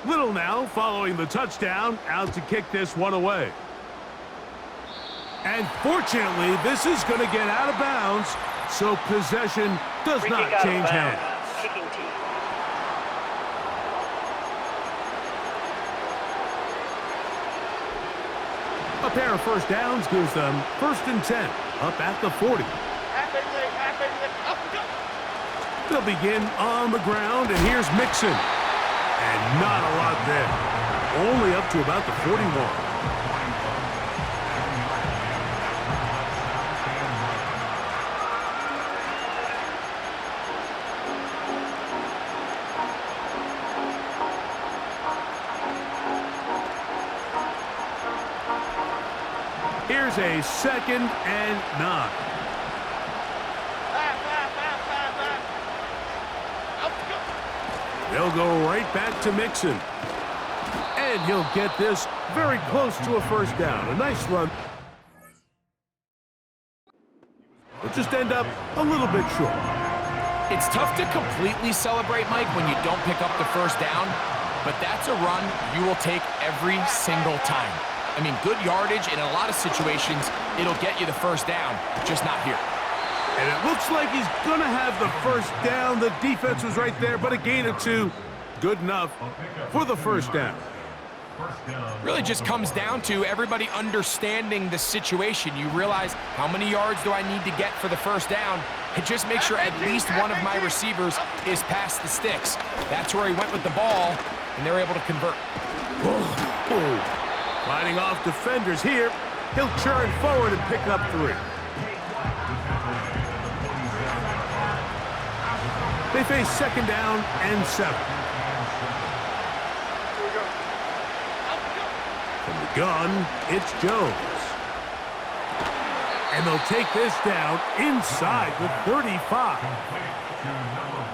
Little now following the touchdown, out to kick this one away. And fortunately, this is going to get out of bounds, so possession does not change hands. Kicking team. A pair of first downs gives them 1st and 10, up at the 40. They'll begin on the ground, and here's Mixon. And not a lot there. Only up to about the 41. Here's a 2nd and 9. They'll go right back to Mixon. And he'll get this very close to a first down. A nice run. It'll just end up a little bit short. It's tough to completely celebrate, Mike, when you don't pick up the first down, but that's a run you will take every single time. I mean, good yardage in a lot of situations, it'll get you the first down, just not here. And it looks like he's going to have the first down. The defense was right there, but a gain of 2. Good enough for the first down. Really just comes down to everybody understanding the situation. You realize how many yards do I need to get for the first down, and just make sure at least one of my receivers is past the sticks. That's where he went with the ball, and they're able to convert. Fighting off defenders here. He'll churn forward and pick up 3. They face 2nd down and 7. From the gun, it's Jones. And they'll take this down inside the 35.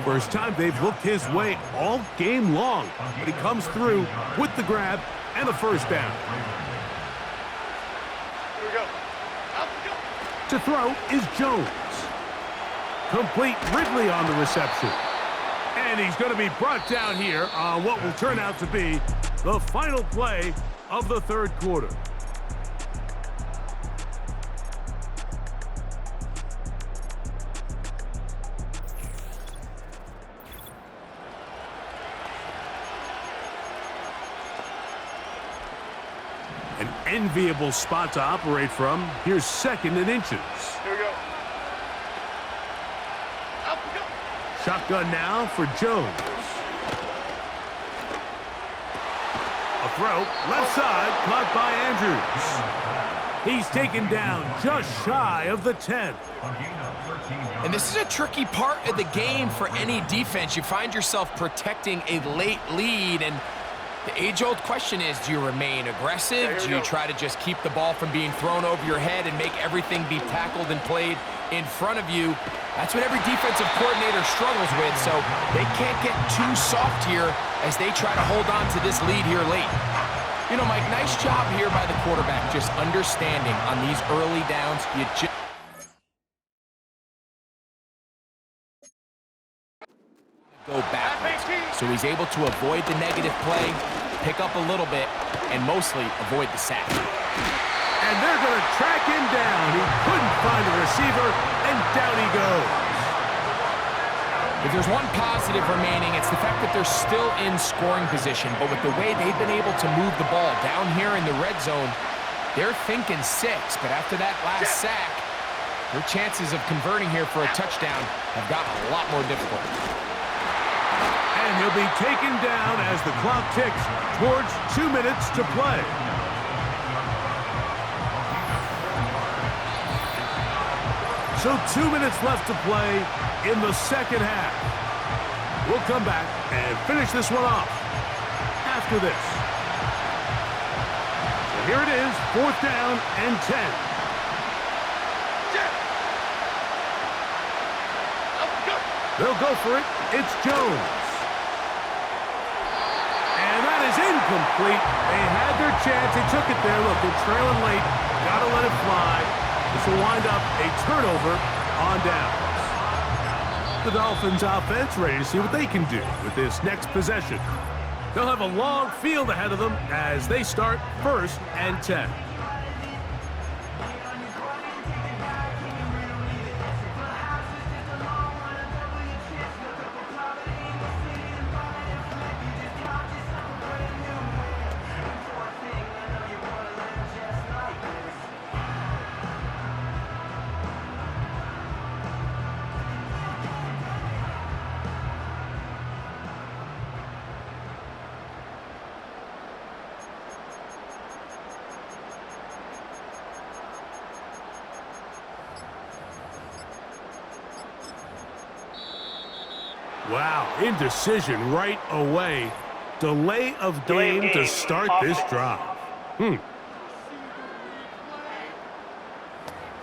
First time they've looked his way all game long, but he comes through with the grab and a first down. To throw is Jones. Complete Ridley on the reception. And he's going to be brought down here on what will turn out to be the final play of the 3rd quarter. An enviable spot to operate from. Here's 2nd and inches. Here we go. Shotgun now for Jones. A throw, left side, caught by Andrews. He's taken down just shy of the 10. And this is a tricky part of the game for any defense. You find yourself protecting a late lead, and the age-old question is, do you remain aggressive? Do you try to just keep the ball from being thrown over your head and make everything be tackled and played in front of you? That's what every defensive coordinator struggles with, so they can't get too soft here as they try to hold on to this lead here late. You know, Mike, nice job here by the quarterback, just understanding on these early downs. You just go backwards. So he's able to avoid the negative play, pick up a little bit, and mostly avoid the sack. And they're going to track him down. He couldn't find a receiver, and down he goes. If there's one positive remaining, it's the fact that they're still in scoring position. But with the way they've been able to move the ball down here in the red zone, they're thinking 6. But after that last sack, their chances of converting here for a touchdown have gotten a lot more difficult. And he'll be taken down as the clock ticks towards 2 minutes to play. So 2 minutes left to play in the second half. We'll come back and finish this one off after this. So here it is, 4th down and 10. They'll go for it. It's Jones. And that is incomplete. They had their chance. They took it there. Look, they're trailing late. Got to let it fly. This will wind up a turnover on downs. The Dolphins offense ready to see what they can do with this next possession. They'll have a long field ahead of them as they start 1st and 10. Wow, indecision right away. Delay of game to start this drive.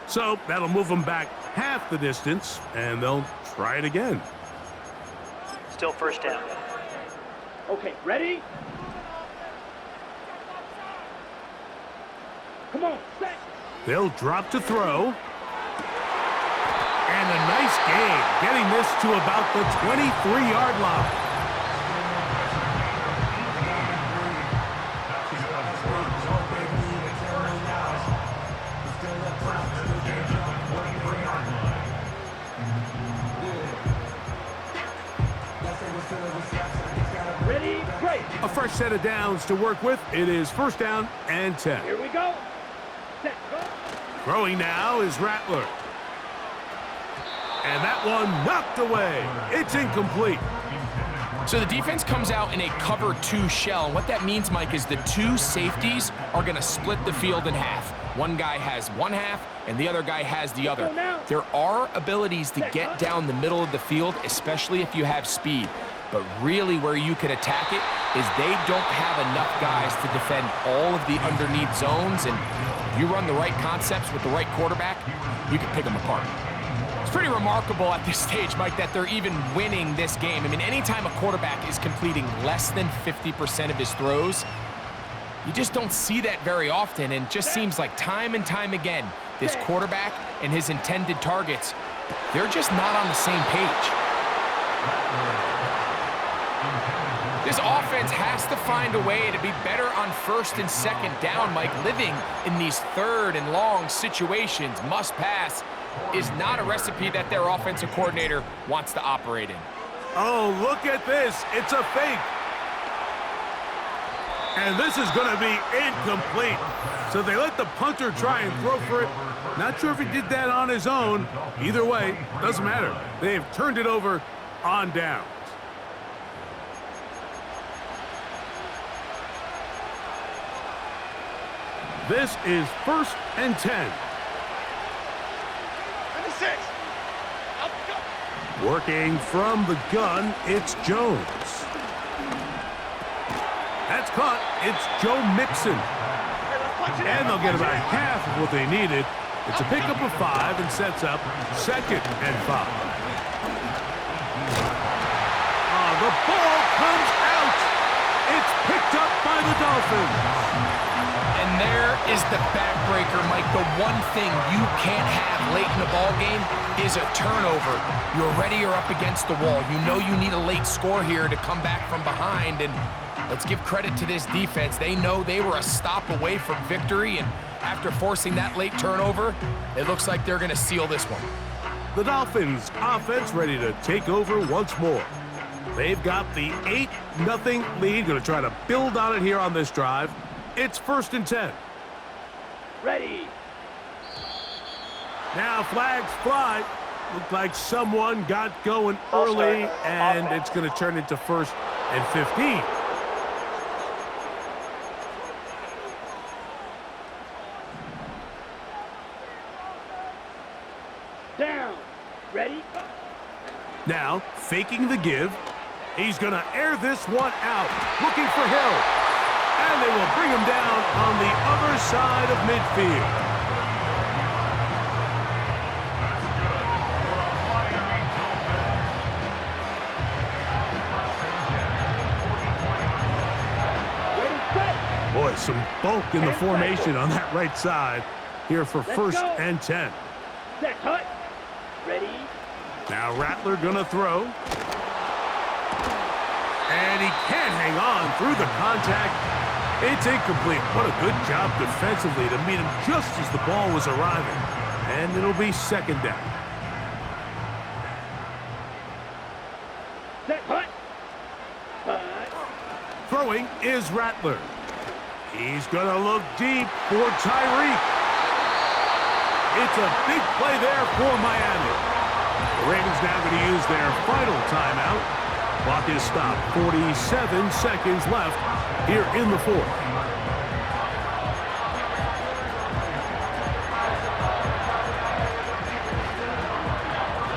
So that'll move them back half the distance, and they'll try it again. Still 1st down. Okay, ready? Come on, set. They'll drop to throw. And a nice game, getting this to about the 23-yard line. Ready, break. A fresh set of downs to work with. It is 1st down and 10. Here we go. Set, go. Throwing now is Rattler. And that one knocked away. It's incomplete. So the defense comes out in a cover 2 shell. And what that means, Mike, is the 2 safeties are going to split the field in half. One guy has one half, and the other guy has the other. There are abilities to get down the middle of the field, especially if you have speed. But really where you can attack it is they don't have enough guys to defend all of the underneath zones. And if you run the right concepts with the right quarterback, you can pick them apart. It's pretty remarkable at this stage, Mike, that they're even winning this game. I mean, anytime a quarterback is completing less than 50% of his throws, you just don't see that very often, and just seems like time and time again, this quarterback and his intended targets, they're just not on the same page. This offense has to find a way to be better on 1st and 2nd down, Mike. Living in these 3rd and long situations, must pass, is not a recipe that their offensive coordinator wants to operate in. Oh, look at this. It's a fake. And this is going to be incomplete. So they let the punter try and throw for it. Not sure if he did that on his own. Either way, doesn't matter. They have turned it over on downs. This is 1st and 10. Working from the gun, it's Jones. That's caught. It's Joe Mixon. And they'll get about half of what they needed. It's a pickup of 5 and sets up 2nd and 5. The ball comes out. It's picked up by the Dolphins. And there is the backbreaker, Mike. The one thing you can't have late in the ball game is a turnover. You're ready, you're up against the wall. You know you need a late score here to come back from behind. And let's give credit to this defense. They know they were a stop away from victory. And after forcing that late turnover, it looks like they're going to seal this one. The Dolphins offense ready to take over once more. They've got the 8-0 lead. Going to try to build on it here on this drive. It's 1st and 10. Ready. Now flags fly. Looked like someone got going early, and it's going to turn into 1st and 15. Down. Ready. Now faking the give. He's going to air this one out. Looking for Hill. And they will bring him down on the other side of midfield. Boy, some bulk in the formation on that right side here for 1st and 10. Set, cut. Ready. Now Rattler going to throw. And he can't hang on through the contact. It's incomplete. What a good job defensively to meet him just as the ball was arriving. And it'll be second down. Set, hut. Throwing is Rattler. He's going to look deep for Tyreek. It's a big play there for Miami. The Ravens now going to use their final timeout. Clock is stopped. 47 seconds left here in the fourth.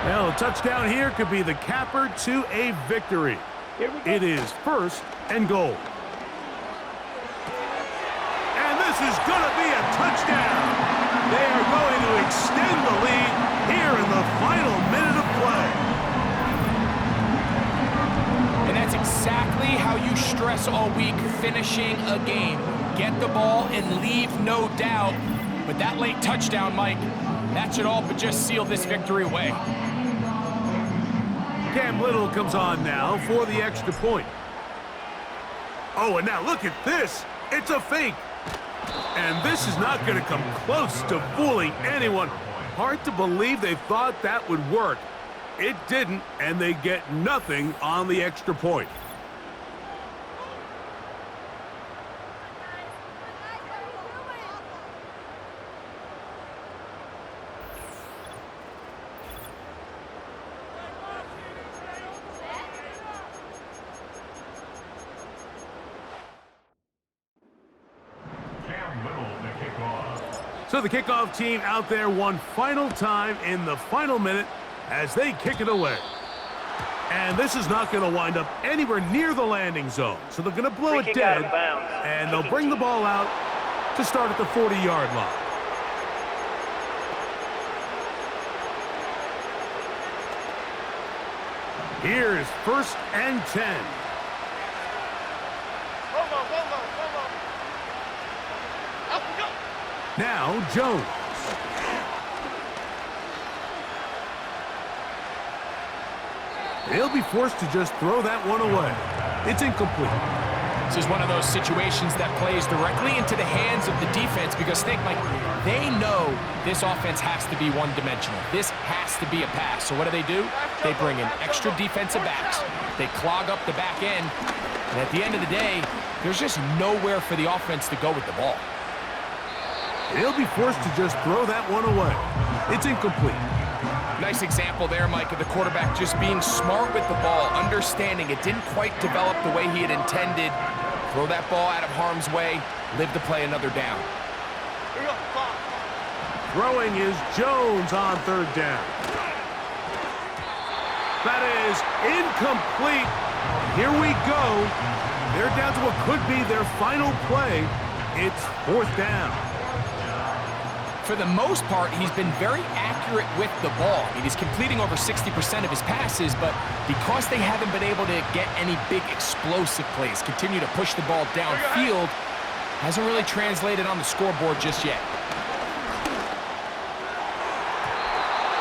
Well, a touchdown here could be the capper to a victory. Here we go. It is first and goal. And this is going to be a touchdown. They are going to extend the lead here in the final minute of play. And that's exactly how you stress all week finishing a game. Get the ball and leave no doubt. But that late touchdown, Mike, that should all but just seal this victory away. Cam Little comes on now for the extra point. Oh, and now look at this. It's a fake. And this is not going to come close to fooling anyone. Hard to believe they thought that would work. It didn't, and they get nothing on the extra point. So the kickoff team out there one final time in the final minute as they kick it away. And this is not going to wind up anywhere near the landing zone. So they're going to blow it dead, and they'll bring the ball out to start at the 40-yard line. Here's first and 10. Now Jones. He'll be forced to just throw that one away. It's incomplete. This is one of those situations that plays directly into the hands of the defense because think, like, they know this offense has to be one-dimensional. This has to be a pass. So what do? They bring in extra defensive backs. They clog up the back end. And at the end of the day, there's just nowhere for the offense to go with the ball. He'll be forced to just throw that one away. It's incomplete. Nice example there, Mike, of the quarterback just being smart with the ball, understanding it didn't quite develop the way he had intended. Throw that ball out of harm's way, live to play another down. Throwing is Jones on third down. That is incomplete. Here we go. They're down to what could be their final play. It's fourth down. For the most part, he's been very accurate with the ball. I mean, he's completing over 60% of his passes, but because they haven't been able to get any big explosive plays, continue to push the ball downfield, hasn't really translated on the scoreboard just yet.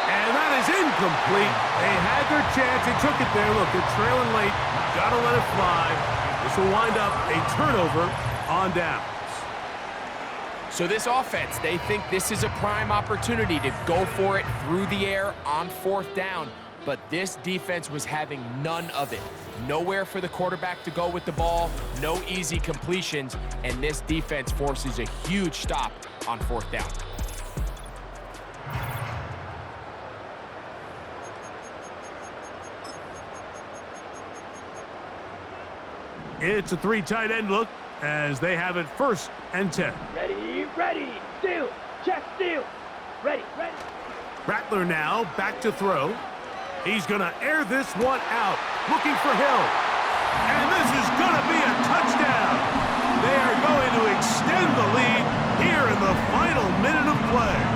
And that is incomplete. They had their chance. They took it there. Look, they're trailing late. Got to let it fly. This will wind up a turnover on downs. So this offense, they think this is a prime opportunity to go for it through the air on fourth down. But this defense was having none of it. Nowhere for the quarterback to go with the ball, no easy completions, and this defense forces a huge stop on fourth down. It's a three tight end look as they have it first and 10. Ready, steal, check, steal. Ready. Rattler now back to throw. He's going to air this one out, looking for Hill. And this is going to be a touchdown. They are going to extend the lead here in the final minute of play.